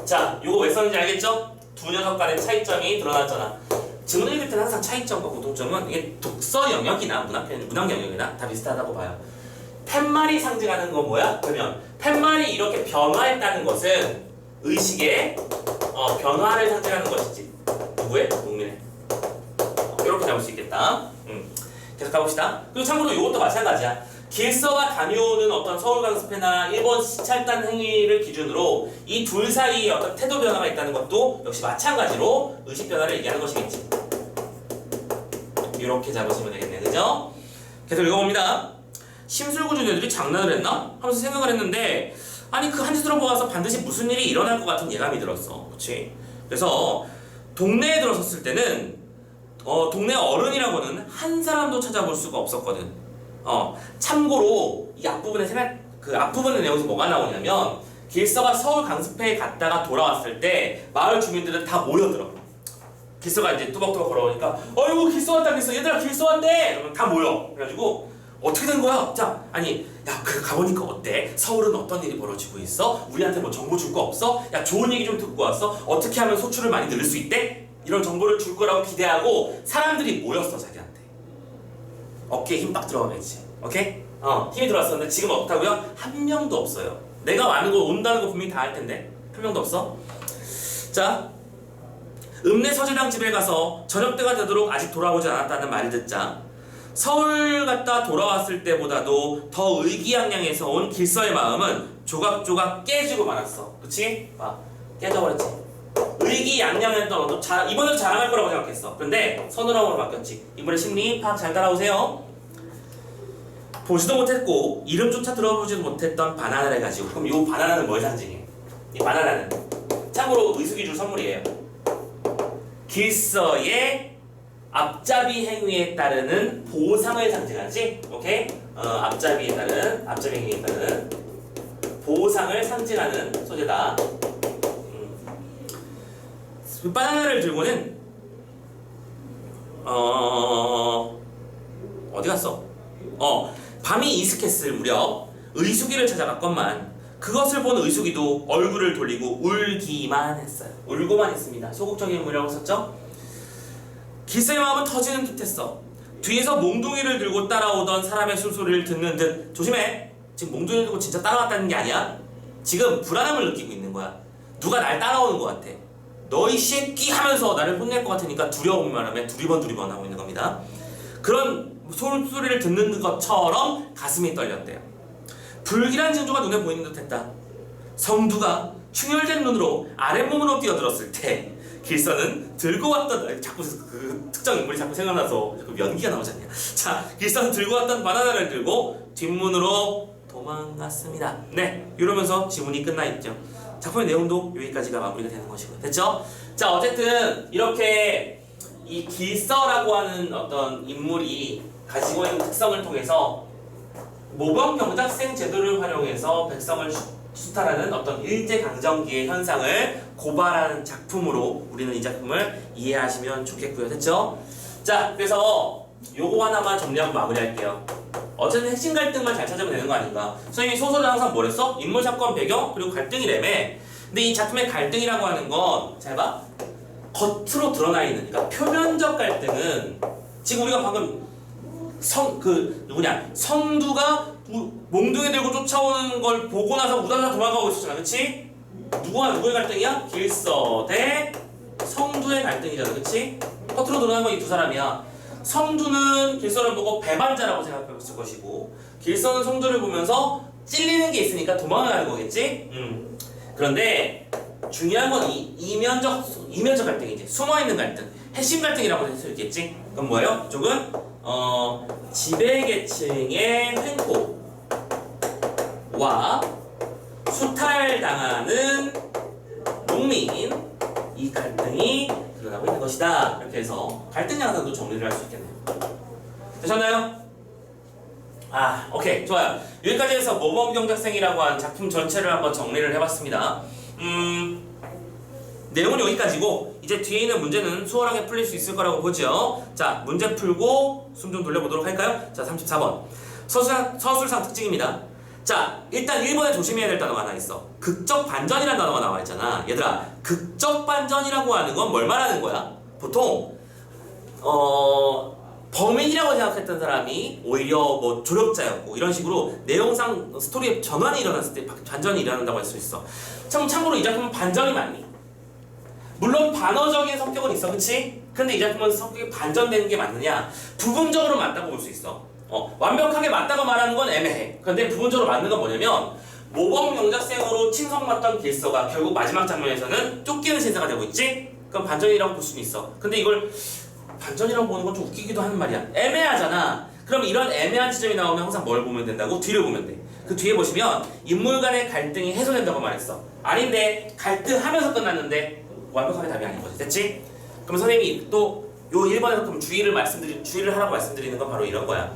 자, 요거 왜 썼는지 알겠죠? 두 녀석 간의 차이점이 드러났잖아. 지문 읽을 때는 항상 차이점과 공통점은 이게 독서 영역이나 문학 영역이나 다 비슷하다고 봐요. 팻말이 상징하는 건 뭐야? 그러면 팻말이 이렇게 변화했다는 것은 의식의 변화를 상징하는 것이지. 누구의? 농민의. 이렇게 잡을 수 있겠다. 계속 가봅시다. 그리고 참고로 이것도 마찬가지야. 길서가 다녀오는 어떤 서울 강습회나 일본 시찰단 행위를 기준으로 이 둘 사이에 어떤 태도 변화가 있다는 것도 역시 마찬가지로 의식 변화를 얘기하는 것이겠지. 이렇게 잡으시면 되겠네, 그죠? 계속 읽어봅니다. 심술구준 애들이 장난을 했나? 하면서 생각을 했는데 아니 그 한 짓으로 보아서 반드시 무슨 일이 일어날 것 같은 예감이 들었어. 그치? 그래서 동네에 들어섰을 때는 동네 어른이라고는 한 사람도 찾아볼 수가 없었거든. 참고로 이 앞부분의 앞부분의 내용에서 뭐가 나오냐면 길서가 서울 강습회에 갔다가 돌아왔을 때 마을 주민들은 다 모여들어. 길서가 이제 뚜벅뚜벅 걸어오니까 어이구 길서 왔다 길서 얘들아 길서 왔대 그러면 다 모여. 그래가지고 어떻게 된 거야? 자 아니 야 그 가보니까 어때? 서울은 어떤 일이 벌어지고 있어? 우리한테 뭐 정보 줄 거 없어? 야 좋은 얘기 좀 듣고 왔어? 어떻게 하면 소출을 많이 늘릴 수 있대? 이런 정보를 줄 거라고 기대하고 사람들이 모였어 자기한테. 어깨에 힘 빡 들어가겠지. 오케이? 힘이 들어왔었는데 지금 없다고요? 한 명도 없어요. 내가 와는 거 온다는 거 분명히 다 할 텐데 한 명도 없어. 자 읍내 서재당 집에 가서 저녁 때가 되도록 아직 돌아오지 않았다는 말을 듣자 서울 갔다 돌아왔을 때보다도 더 의기양양해서 온 길서의 마음은 조각조각 깨지고 말았어. 그치? 깨져버렸지. 의기양양했던 너도 이번에도 자랑할 거라고 생각했어. 그런데 서늘함으로 바뀌었지. 이번에 심리 파악 잘 따라오세요. 보지도 못했고 이름조차 들어보지도 못했던 바나나를 가지고 그럼 이 바나나는 뭘 상징해? 이 바나나는 참고로 의숙이 줄 선물이에요. 길서의 앞잡이 행위에 따르는 보상을 상징하지. 오케이? 앞잡이 행위에 따르는 보상을 상징하는 소재다. 바나나를 들고는 어디 갔어? 밤이 이슥했을 무렵 의숙이를 찾아갔건만 그것을 본 의숙이도 얼굴을 돌리고 울기만 했어요. 울고만 했습니다. 소극적인 인물이라고 썼죠? 길서의 마음은 터지는 듯했어. 뒤에서 몽둥이를 들고 따라오던 사람의 숨소리를 듣는 듯 조심해! 지금 몽둥이를 들고 진짜 따라왔다는 게 아니야. 지금 불안함을 느끼고 있는 거야. 누가 날 따라오는 것 같아. 너희 새끼 하면서 나를 혼낼 것 같으니까 두려운 바람에 두리번 하고 있는 겁니다. 그런 소리를 듣는 것처럼 가슴이 떨렸대요. 불길한 징조가 눈에 보이는 듯했다. 성두가 충혈된 눈으로 아랫몸으로 뛰어들었을 때 길서는 들고 왔던 자꾸 그 특정 인물이 자꾸 생각나서 자꾸 연기가 나오지 않냐. 자, 길서는 들고 왔던 바나나를 들고 뒷문으로 도망갔습니다. 네, 이러면서 지문이 끝나 있죠. 작품의 내용도 여기까지가 마무리가 되는 것이고요. 됐죠? 자, 어쨌든 이렇게 이 길서라고 하는 어떤 인물이 가지고 있는 특성을 통해서 모범 경작생 제도를 활용해서 백성을 수탈하는 어떤 일제강점기의 현상을 고발하는 작품으로 우리는 이 작품을 이해하시면 좋겠고요. 됐죠? 자, 그래서 요거 하나만 정리하고 마무리할게요. 어쨌든 핵심 갈등만 잘 찾으면 되는 거 아닌가. 선생님이 소설은 항상 뭐랬어? 인물, 사건, 배경, 그리고 갈등이라며. 근데 이 작품의 갈등이라고 하는 건 잘 봐. 겉으로 드러나 있는, 그러니까 표면적 갈등은 지금 우리가 방금 성두가 몽둥이 들고 쫓아오는 걸 보고 나서 우다다 도망가고 있었잖아. 그치? 누구의 갈등이야? 길서 대 성두의 갈등이잖아. 그치? 겉으로 드러난 건 이 두 사람이야. 성두는 길서를 보고 배반자라고 생각했을 것이고 길서는 성두를 보면서 찔리는 게 있으니까 도망가는 거겠지? 그런데 중요한 건 이면적 갈등이지. 숨어있는 갈등, 핵심 갈등이라고 할 수 있겠지? 그럼 뭐예요? 이쪽은 지배계층의 횡포와 수탈당하는 농민, 이 갈등이 드러나고 있는 것이다. 이렇게 해서 갈등 양상도 정리를 할 수 있겠네요. 되셨나요? 오케이, 좋아요. 여기까지 해서 모범경작생이라고 하는 작품 전체를 한번 정리를 해봤습니다. 내용은 여기까지고 이제 뒤에 있는 문제는 수월하게 풀릴 수 있을 거라고 보죠. 자, 문제 풀고 숨 좀 돌려보도록 할까요? 자, 34번 서술상 특징입니다. 자, 일단 1번에 조심해야 될 단어가 하나 있어. 극적 반전이라는 단어가 나와 있잖아. 얘들아, 극적 반전이라고 하는 건 뭘 말하는 거야? 보통 범인이라고 생각했던 사람이 오히려 뭐 조력자였고 이런 식으로 내용상 스토리에 전환이 일어났을 때 반전이 일어난다고 할 수 있어. 참고로 이 작품은 반전이 많니? 물론 반어적인 성격은 있어, 그치? 근데 이 작품은 성격이 반전되는 게 맞느냐? 부분적으로 맞다고 볼 수 있어. 완벽하게 맞다고 말하는 건 애매해. 근데 부분적으로 맞는 건 뭐냐면 모범 영작생으로 친성맞던 길서가 결국 마지막 장면에서는 쫓기는 신사가 되고 있지? 그럼 반전이라고 볼 수는 있어. 근데 이걸 반전이라고 보는 건 좀 웃기기도 하는 말이야. 애매하잖아. 그럼 이런 애매한 지점이 나오면 항상 뭘 보면 된다고? 뒤를 보면 돼. 그 뒤에 보시면 인물 간의 갈등이 해소된다고 말했어. 아닌데 갈등하면서 끝났는데 완벽하게 답이 아닌 거지. 됐지? 그럼 선생님이 또 요 1번에서 그럼 주의를 하라고 말씀드리는 건 바로 이런 거야.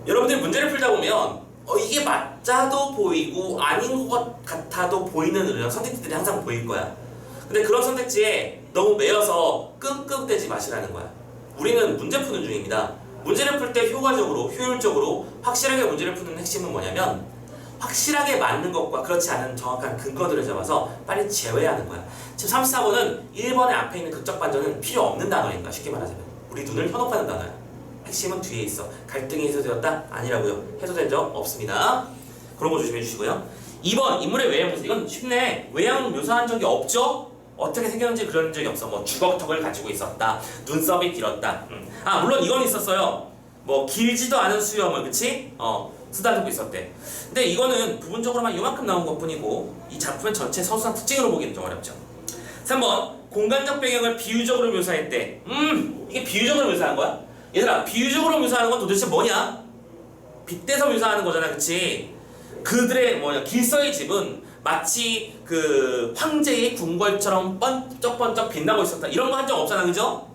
여러분들이 문제를 풀다 보면 이게 맞자도 보이고 아닌 것 같아도 보이는 이런 선택지들이 항상 보일 거야. 근데 그런 선택지에 너무 매여서 끙끙대지 마시라는 거야. 우리는 문제 푸는 중입니다. 문제를 풀 때 효과적으로, 효율적으로 확실하게 문제를 푸는 핵심은 뭐냐면 확실하게 맞는 것과 그렇지 않은 정확한 근거들을 잡아서 빨리 제외하는 거야. 지금 34번은 1번의 앞에 있는 극적 반전은 필요 없는 단어인가 쉽게 말하자면 우리 눈을 현혹하는 단어야. 핵심은 뒤에 있어. 갈등이 해소되었다? 아니라고요. 해소된 적 없습니다. 그런 거 조심해 주시고요. 2번 인물의 외양 묘사. 이건 쉽네. 외양 묘사한 적이 없죠? 어떻게 생겼는지 그런 적이 없어. 뭐 주걱턱을 가지고 있었다. 눈썹이 길었다. 아 물론 이건 있었어요. 뭐 길지도 않은 수염을 그치? 쓰다듬고 있었대. 근데 이거는 부분적으로만 이만큼 나온 것뿐이고 이 작품의 전체 서술상 특징으로 보기는 좀 어렵죠. 3번 공간적 배경을 비유적으로 묘사했대. 이게 비유적으로 묘사한 거야? 얘들아 비유적으로 묘사하는 건 도대체 뭐냐? 빗대서 묘사하는 거잖아 그치? 그들의 길서의 집은 마치 그 황제의 궁궐처럼 번쩍번쩍 빛나고 있었다. 이런 거 한 적 없잖아 그죠?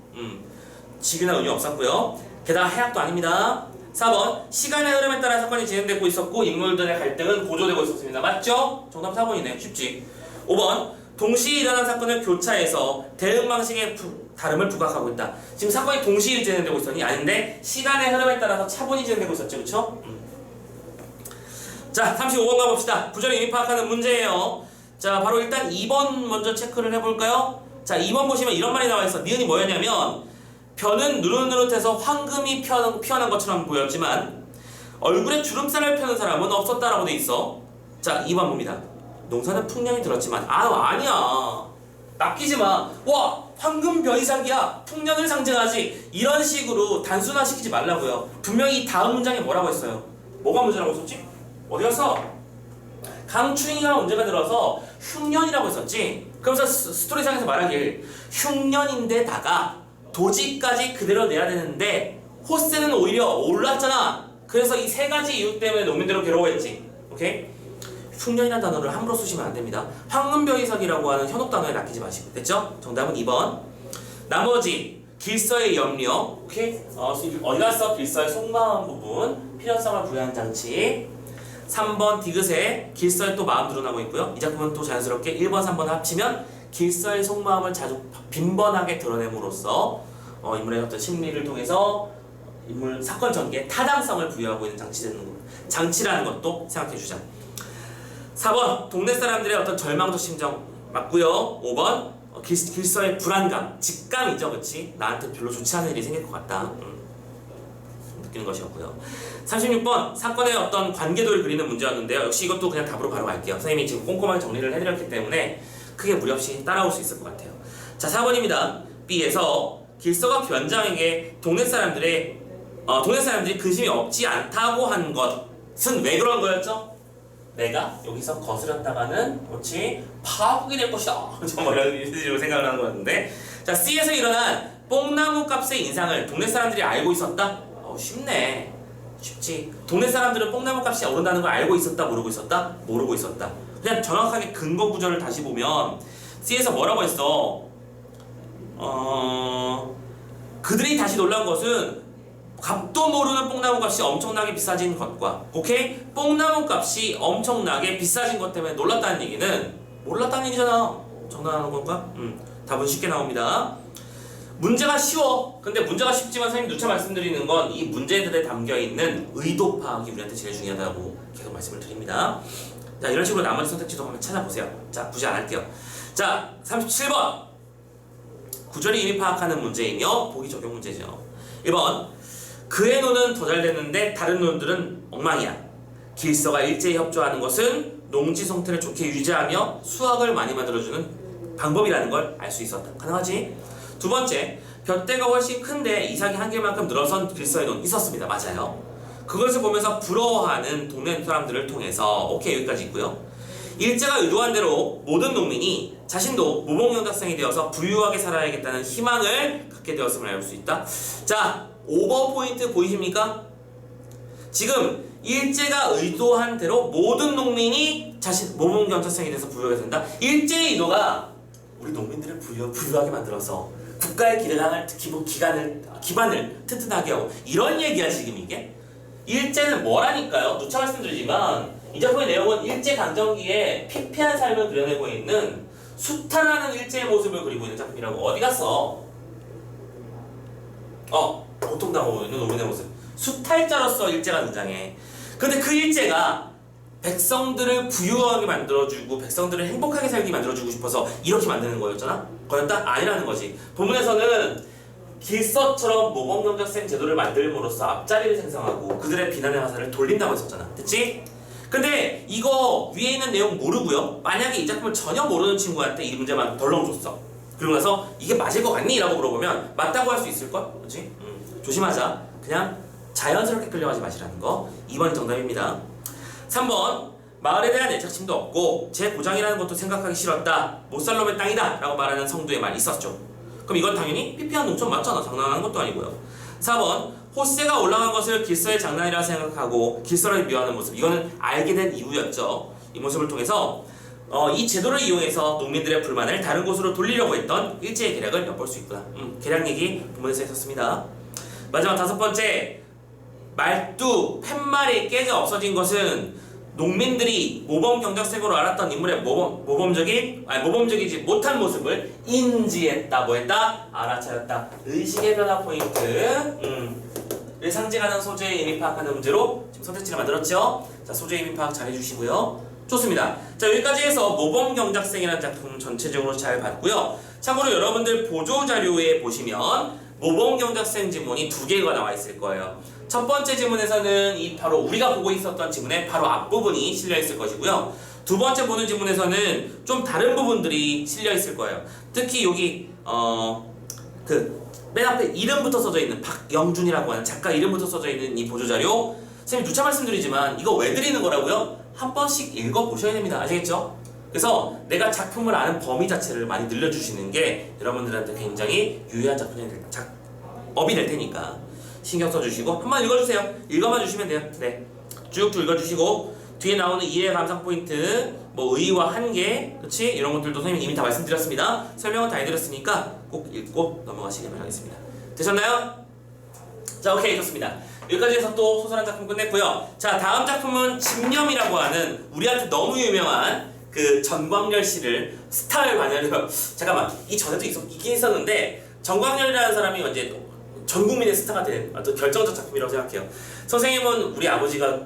직이나 은유 없었고요. 게다가 해악도 아닙니다. 4번 시간의 흐름에 따라 사건이 진행되고 있었고 인물들의 갈등은 고조되고 있었습니다. 맞죠? 정답 4번이네. 쉽지. 5번 동시에 일어난 사건을 교차해서 대응 방식의 다름을 부각하고 있다. 지금 사건이 동시에 진행되고 있었니? 아닌데 시간의 흐름에 따라서 차분히 진행되고 있었죠. 그쵸? 자 35번 가봅시다. 구절을 이미 파악하는 문제예요. 자 바로 일단 2번 먼저 체크를 해볼까요? 자 2번 보시면 이런 말이 나와있어. 니은이 뭐였냐면 벼는 누릇누릇해서 황금이 피어난 것처럼 보였지만 얼굴에 주름살을 펴는 사람은 없었다라고 돼 있어. 자 2번 봅니다. 농사는 풍년이 들었지만 아니야 낚이지마. 와 황금벼이삭이야 풍년을 상징하지. 이런 식으로 단순화시키지 말라고요. 분명히 이 다음 문장에 뭐라고 했어요? 뭐가 문제라고 했었지? 어디 갔어? 강추인이가 문제가 들어서 흉년이라고 했었지. 그러면서 스토리상에서 말하길 흉년인데다가 도지까지 그대로 내야 되는데 호세는 오히려 올랐잖아. 그래서 이 세 가지 이유 때문에 농민들은 괴로워했지. 오케이? 흉년이라는 단어를 함부로 쓰시면 안 됩니다. 황금벼이삭이라고 하는 현혹 단어에 낚이지 마시고. 됐죠? 정답은 2번. 나머지 길서의 염려. 오케이? 어디 갔어? 길서의 속마음 부분. 필연성을 부여한 장치. 3번 디귿에 길서에 또 마음 드러나고 있고요. 이 작품은 또 자연스럽게 1번, 3번 합치면 길서의 속마음을 자주 빈번하게 드러냄으로써 인물의 어떤 심리를 통해서 인물 사건 전개에 타당성을 부여하고 있는 장치라는 것도 생각해주자. 4번 동네 사람들의 어떤 절망적 심정 맞고요. 5번 길서의 불안감, 직감이죠, 그렇지? 나한테 별로 좋지 않은 일이 생길 것 같다. 느끼는 것이었고요. 36번 사건의 어떤 관계도를 그리는 문제였는데요. 역시 이것도 그냥 답으로 바로 갈게요. 선생님이 지금 꼼꼼하게 정리를 해드렸기 때문에 크게 무리 없이 따라올 수 있을 것 같아요. 자 4번입니다. B에서 길서가 변장에게 동네 사람들이 근심이 없지 않다고 한 것은 왜 그런 거였죠? 내가 여기서 거스렸다가는 그렇지 파국이 될 것이다. 정말 이런 식으로 생각을 하는 거였는데 자 C에서 일어난 뽕나무 값의 인상을 동네 사람들이 알고 있었다? 쉽네. 쉽지. 동네 사람들은 뽕나무 값이 오른다는 걸 알고 있었다? 모르고 있었다? 모르고 있었다. 그냥 정확하게 근거 구절을 다시 보면 C에서 뭐라고 했어? 그들이 다시 놀란 것은 값도 모르는 뽕나무 값이 엄청나게 비싸진 것과 오케이? 뽕나무 값이 엄청나게 비싸진 것 때문에 놀랐다는 얘기는 몰랐다는 얘기잖아. 장난하는 건가? 답은 쉽게 나옵니다. 문제가 쉬워. 근데 문제가 쉽지만 선생님 누차 말씀드리는 건 이 문제들에 담겨있는 의도 파악이 우리한테 제일 중요하다고 계속 말씀을 드립니다. 자 이런 식으로 나머지 선택지도 한번 찾아보세요. 자 굳이 안 할게요. 자 37번 구절이 이미 파악하는 문제이며 보기 적용 문제죠. 1번 그의 논은 더 잘 됐는데 다른 논들은 엉망이야. 길서가 일제히 협조하는 것은 농지 성태를 좋게 유지하며 수확을 많이 만들어주는 방법이라는 걸 알 수 있었다. 가능하지? 두 번째, 볕대가 훨씬 큰데 이삭이 한 개만큼 늘어선 길서의 논 있었습니다. 맞아요. 그것을 보면서 부러워하는 동네 사람들을 통해서 오케이 여기까지 있고요. 일제가 의도한 대로 모든 농민이 자신도 모범경작생이 되어서 부유하게 살아야겠다는 희망을 갖게 되었음을 알 수 있다. 자, 오버 포인트 보이십니까? 지금 일제가 의도한 대로 모든 농민이 자신 모범경작생이 돼서 부유하게 된다. 일제의 의도가 우리 농민들을 부유하게 만들어서 국가의 기반을 튼튼하게 하고 이런 얘기야 지금 이게. 일제는 뭐라니까요? 누차 말씀드리지만 이 작품의 내용은 일제강점기에 피폐한 삶을 그려내고 있는 수탈하는 일제의 모습을 그리고 있는 작품이라고. 어디 갔어? 고통당하고 있는 노민의 모습. 수탈자로서 일제가 등장해. 근데 그 일제가 백성들을 부유하게 만들어주고 백성들을 행복하게 살게 만들어주고 싶어서 이렇게 만드는 거였잖아? 거였다? 아니라는 거지. 본문에서는 길서처럼 모범경작생 제도를 만들므로써 앞자리를 생성하고 그들의 비난의 화살을 돌린다고 했었잖아. 됐지? 근데 이거 위에 있는 내용 모르고요. 만약에 이 작품을 전혀 모르는 친구한테 이 문제만 덜렁 줬어. 그리고 나서 이게 맞을 것 같니? 라고 물어보면 맞다고 할 수 있을걸? 그렇지? 조심하자. 그냥 자연스럽게 끌려가지 마시라는 거. 2번이 정답입니다. 3번 마을에 대한 애착심도 없고 제 고장이라는 것도 생각하기 싫었다. 못살 놈의 땅이다 라고 말하는 성도의 말이 있었죠. 그럼 이건 당연히 피폐한 농촌 맞잖아. 장난하는 것도 아니고요. 4번 호세가 올라간 것을 길서의 장난이라 생각하고 길서를 미워하는 모습. 이거는 알게 된 이유였죠. 이 모습을 통해서 이 제도를 이용해서 농민들의 불만을 다른 곳으로 돌리려고 했던 일제의 계략을 엿볼 수 있구나. 계략 얘기 본문에서 있었습니다. 마지막 5번째 말두 팻말이 깨져 없어진 것은 농민들이 모범 경작색으로 알았던 인물의 모범적이지 못한 모습을 인지했다. 뭐했다? 알아차렸다. 의식의 변화 포인트. 를 상징하는 소재의 의미 파악하는 문제로 지금 선택지를 만들었죠. 자, 소재의 의미 파악 잘 해주시고요. 좋습니다. 자, 여기까지 해서 모범 경작생이라는 작품 전체적으로 잘 봤고요. 참고로 여러분들 보조 자료에 보시면 모범 경작생 지문이 2개가 나와 있을 거예요. 첫 번째 지문에서는 이 바로 우리가 보고 있었던 지문의 바로 앞부분이 실려 있을 것이고요. 두 번째 보는 지문에서는 좀 다른 부분들이 실려 있을 거예요. 특히 여기 맨 앞에 이름부터 써져 있는 박영준이라고 하는 작가 이름부터 써져 있는 이 보조자료, 선생님 누차 말씀드리지만 이거 왜 드리는 거라고요? 한 번씩 읽어보셔야 됩니다. 아시겠죠? 그래서 내가 작품을 아는 범위 자체를 많이 늘려주시는 게 여러분들한테 굉장히 유효한 업이 될 테니까 신경 써주시고 한번 읽어주세요. 읽어만 주시면 돼요. 네, 쭉쭉 읽어주시고 뒤에 나오는 이해 감상 포인트, 뭐 의의와 한계, 그렇지? 이런 것들도 선생님이 이미 다 말씀드렸습니다. 설명은 다 해드렸으니까 꼭 읽고 넘어가시길 바라겠습니다. 되셨나요? 자, 오케이, 좋습니다. 여기까지 해서 또 소설한 작품 끝냈고요. 자, 다음 작품은 집념이라고 하는 우리한테 너무 유명한 그 전광열 씨를 스타를 반영해서 잠깐만, 이 전에도 있긴 있었는데 전광열이라는 사람이 이제 전 국민의 스타가 된 어떤 결정적 작품이라고 생각해요. 선생님은 우리 아버지가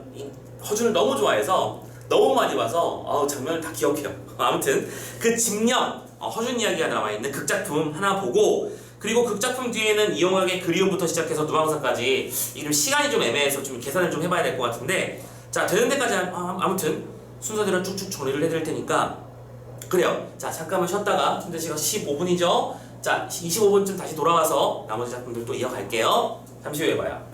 허준을 너무 좋아해서 너무 많이 봐서 장면을 다 기억해요. 아무튼 그 집념, 허준 이야기가 나와있는 극작품 하나 보고, 그리고 극작품 뒤에는 이용학의 그리움부터 시작해서 누방사까지 이게 시간이 좀 애매해서 좀 계산을 좀 해봐야 될 것 같은데, 자, 되는 데까지 아무튼 순서대로 쭉쭉 정리를 해드릴 테니까 그래요. 자, 잠깐만 쉬었다가 현재 시간 15분이죠. 자, 25분쯤 다시 돌아와서 나머지 작품들 또 이어갈게요. 잠시 후에 봐요.